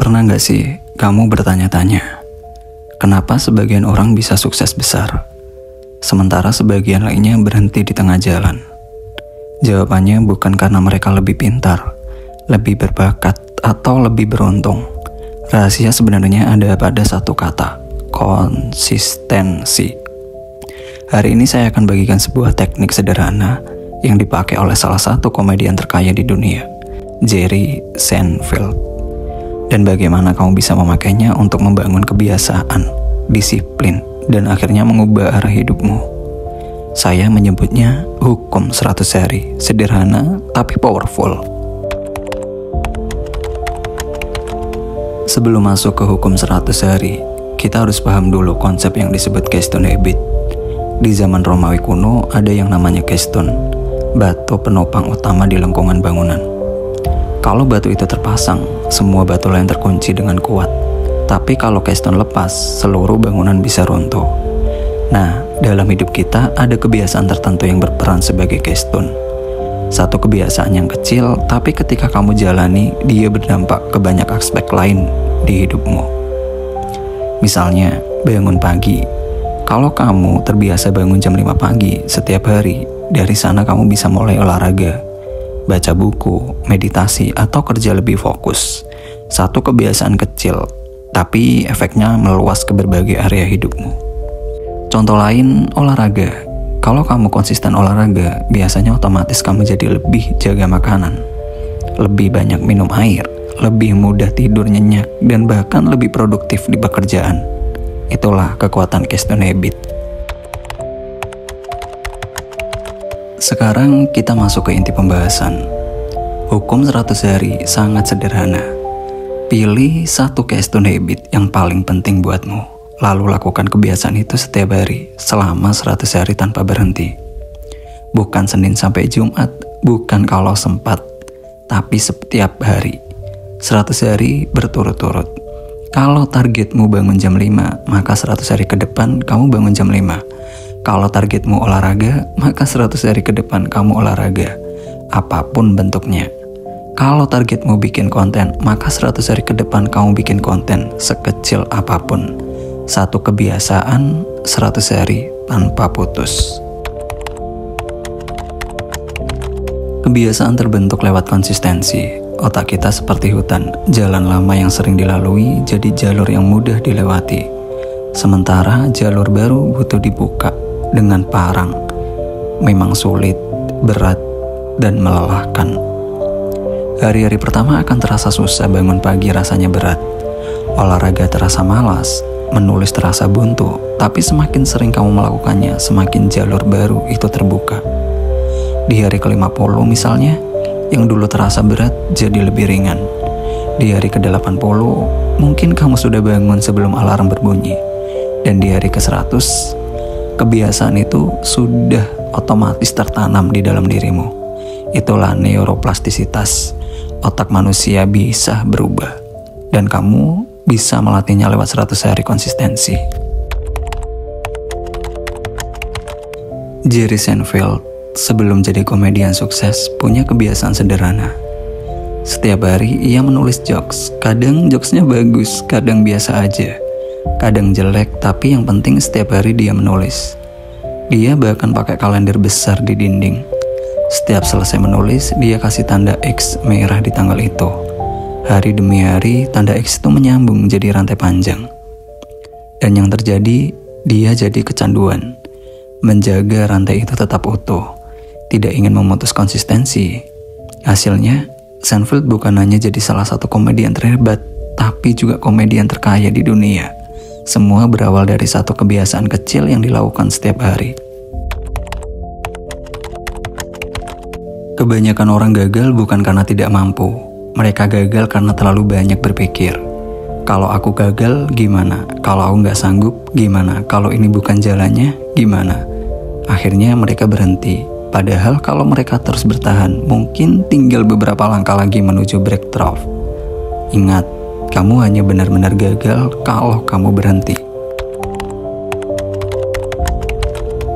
Pernah gak sih kamu bertanya-tanya, kenapa sebagian orang bisa sukses besar, sementara sebagian lainnya berhenti di tengah jalan? Jawabannya bukan karena mereka lebih pintar, lebih berbakat, atau lebih beruntung. Rahasia sebenarnya ada pada satu kata, konsistensi. Hari ini saya akan bagikan sebuah teknik sederhana yang dipakai oleh salah satu komedian terkaya di dunia, Jerry Seinfeld. Dan bagaimana kamu bisa memakainya untuk membangun kebiasaan, disiplin, dan akhirnya mengubah arah hidupmu. Saya menyebutnya hukum 100 hari, sederhana tapi powerful. Sebelum masuk ke hukum 100 hari, kita harus paham dulu konsep yang disebut keystone habit. Di zaman Romawi kuno ada yang namanya keystone, batu penopang utama di lengkungan bangunan. Kalau batu itu terpasang, semua batu lain terkunci dengan kuat. Tapi kalau keystone lepas, seluruh bangunan bisa runtuh. Nah, dalam hidup kita ada kebiasaan tertentu yang berperan sebagai keystone. Satu kebiasaan yang kecil, tapi ketika kamu jalani, dia berdampak ke banyak aspek lain di hidupmu. Misalnya, bangun pagi. Kalau kamu terbiasa bangun jam 5 pagi setiap hari, dari sana kamu bisa mulai olahraga, baca buku, meditasi, atau kerja lebih fokus. Satu kebiasaan kecil, tapi efeknya meluas ke berbagai area hidupmu. Contoh lain, olahraga. Kalau kamu konsisten olahraga, biasanya otomatis kamu jadi lebih jaga makanan, lebih banyak minum air, lebih mudah tidur nyenyak, dan bahkan lebih produktif di pekerjaan. Itulah kekuatan keystone habit. Sekarang kita masuk ke inti pembahasan. Hukum 100 hari sangat sederhana. Pilih satu keystone habit yang paling penting buatmu, lalu lakukan kebiasaan itu setiap hari selama 100 hari tanpa berhenti. Bukan Senin sampai Jumat, bukan kalau sempat, tapi setiap hari. 100 hari berturut-turut. Kalau targetmu bangun jam 5, maka 100 hari ke depan kamu bangun jam 5. Kalau targetmu olahraga, maka 100 hari ke depan kamu olahraga, apapun bentuknya. Kalau targetmu bikin konten, maka 100 hari ke depan kamu bikin konten sekecil apapun. Satu kebiasaan 100 hari tanpa putus. Kebiasaan terbentuk lewat konsistensi. Otak kita seperti hutan, jalan lama yang sering dilalui jadi jalur yang mudah dilewati. Sementara jalur baru butuh dibuka dengan parang. Memang sulit, berat, dan melelahkan. Hari-hari pertama akan terasa susah, bangun pagi rasanya berat. Olahraga terasa malas, menulis terasa buntu, tapi semakin sering kamu melakukannya, semakin jalur baru itu terbuka. Di hari ke-50 misalnya, yang dulu terasa berat jadi lebih ringan. Di hari ke-80, mungkin kamu sudah bangun sebelum alarm berbunyi. Dan di hari ke-100, kebiasaan itu sudah otomatis tertanam di dalam dirimu. Itulah neuroplastisitas. Otak manusia bisa berubah. Dan kamu bisa melatihnya lewat 100 hari konsistensi. Jerry Seinfeld sebelum jadi komedian sukses punya kebiasaan sederhana. Setiap hari ia menulis jokes. Kadang jokesnya bagus, kadang biasa aja, kadang jelek, tapi yang penting setiap hari dia menulis. Dia bahkan pakai kalender besar di dinding. Setiap selesai menulis, dia kasih tanda X merah di tanggal itu. Hari demi hari, tanda X itu menyambung jadi rantai panjang. Dan yang terjadi, dia jadi kecanduan. Menjaga rantai itu tetap utuh. Tidak ingin memutus konsistensi. Hasilnya, Seinfeld bukan hanya jadi salah satu komedian terhebat, tapi juga komedian terkaya di dunia. Semua berawal dari satu kebiasaan kecil yang dilakukan setiap hari. Kebanyakan orang gagal bukan karena tidak mampu. Mereka gagal karena terlalu banyak berpikir. Kalau aku gagal, gimana? Kalau aku nggak sanggup, gimana? Kalau ini bukan jalannya, gimana? Akhirnya mereka berhenti. Padahal kalau mereka terus bertahan, mungkin tinggal beberapa langkah lagi menuju breakthrough. Ingat, kamu hanya benar-benar gagal kalau kamu berhenti.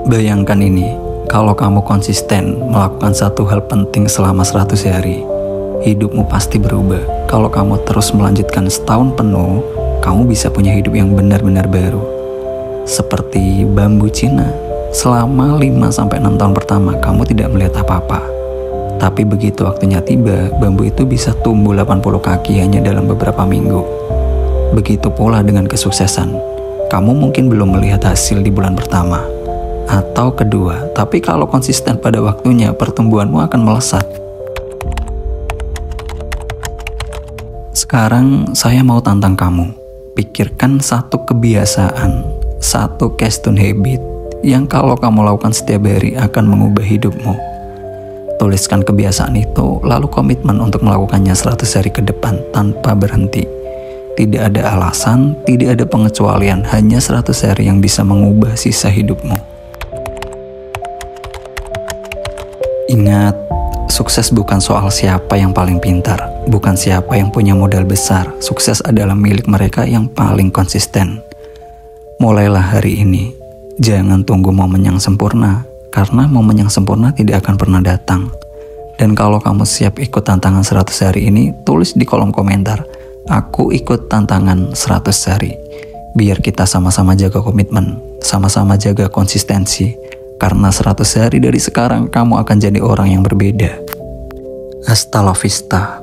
Bayangkan ini, kalau kamu konsisten melakukan satu hal penting selama 100 hari, hidupmu pasti berubah. Kalau kamu terus melanjutkan setahun penuh, kamu bisa punya hidup yang benar-benar baru. Seperti bambu Cina, selama 5-6 tahun pertama kamu tidak melihat apa-apa. Tapi begitu waktunya tiba, bambu itu bisa tumbuh 80 kaki hanya dalam beberapa minggu. Begitu pula dengan kesuksesan. Kamu mungkin belum melihat hasil di bulan pertama atau kedua, tapi kalau konsisten pada waktunya, pertumbuhanmu akan melesat. Sekarang saya mau tantang kamu. Pikirkan satu kebiasaan, satu keystone habit yang kalau kamu lakukan setiap hari akan mengubah hidupmu. Tuliskan kebiasaan itu, lalu komitmen untuk melakukannya 100 hari ke depan tanpa berhenti. Tidak ada alasan, tidak ada pengecualian, hanya 100 hari yang bisa mengubah sisa hidupmu. Ingat, sukses bukan soal siapa yang paling pintar, bukan siapa yang punya modal besar. Sukses adalah milik mereka yang paling konsisten. Mulailah hari ini, jangan tunggu momen yang sempurna, karena momen yang sempurna tidak akan pernah datang. Dan kalau kamu siap ikut tantangan 100 hari ini, tulis di kolom komentar, aku ikut tantangan 100 hari. Biar kita sama-sama jaga komitmen, sama-sama jaga konsistensi. Karena 100 hari dari sekarang, kamu akan jadi orang yang berbeda. Hasta la vista.